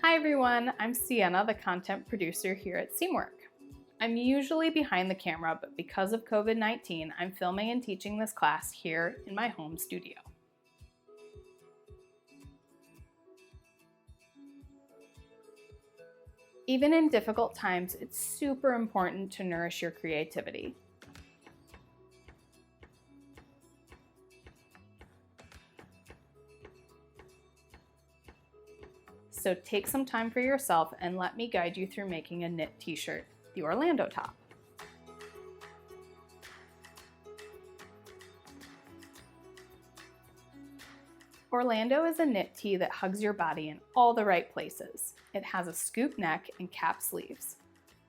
Hi everyone, I'm Sienna, the content producer here at Seamwork. I'm usually behind the camera, but because of COVID-19, I'm filming and teaching this class here in my home studio. Even in difficult times, it's super important to nourish your creativity. So take some time for yourself and let me guide you through making a knit t-shirt, the Orlando top. Orlando is a knit tee that hugs your body in all the right places. It has a scoop neck and cap sleeves.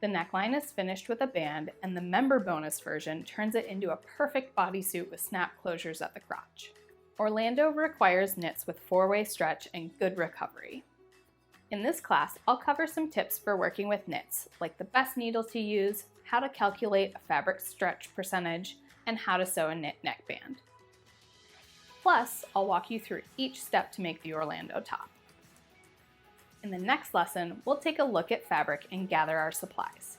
The neckline is finished with a band, and the member bonus version turns it into a perfect bodysuit with snap closures at the crotch. Orlando requires knits with 4-way stretch and good recovery. In this class, I'll cover some tips for working with knits, like the best needle to use, how to calculate a fabric stretch percentage, and how to sew a knit neckband. Plus, I'll walk you through each step to make the Orlando top. In the next lesson, we'll take a look at fabric and gather our supplies.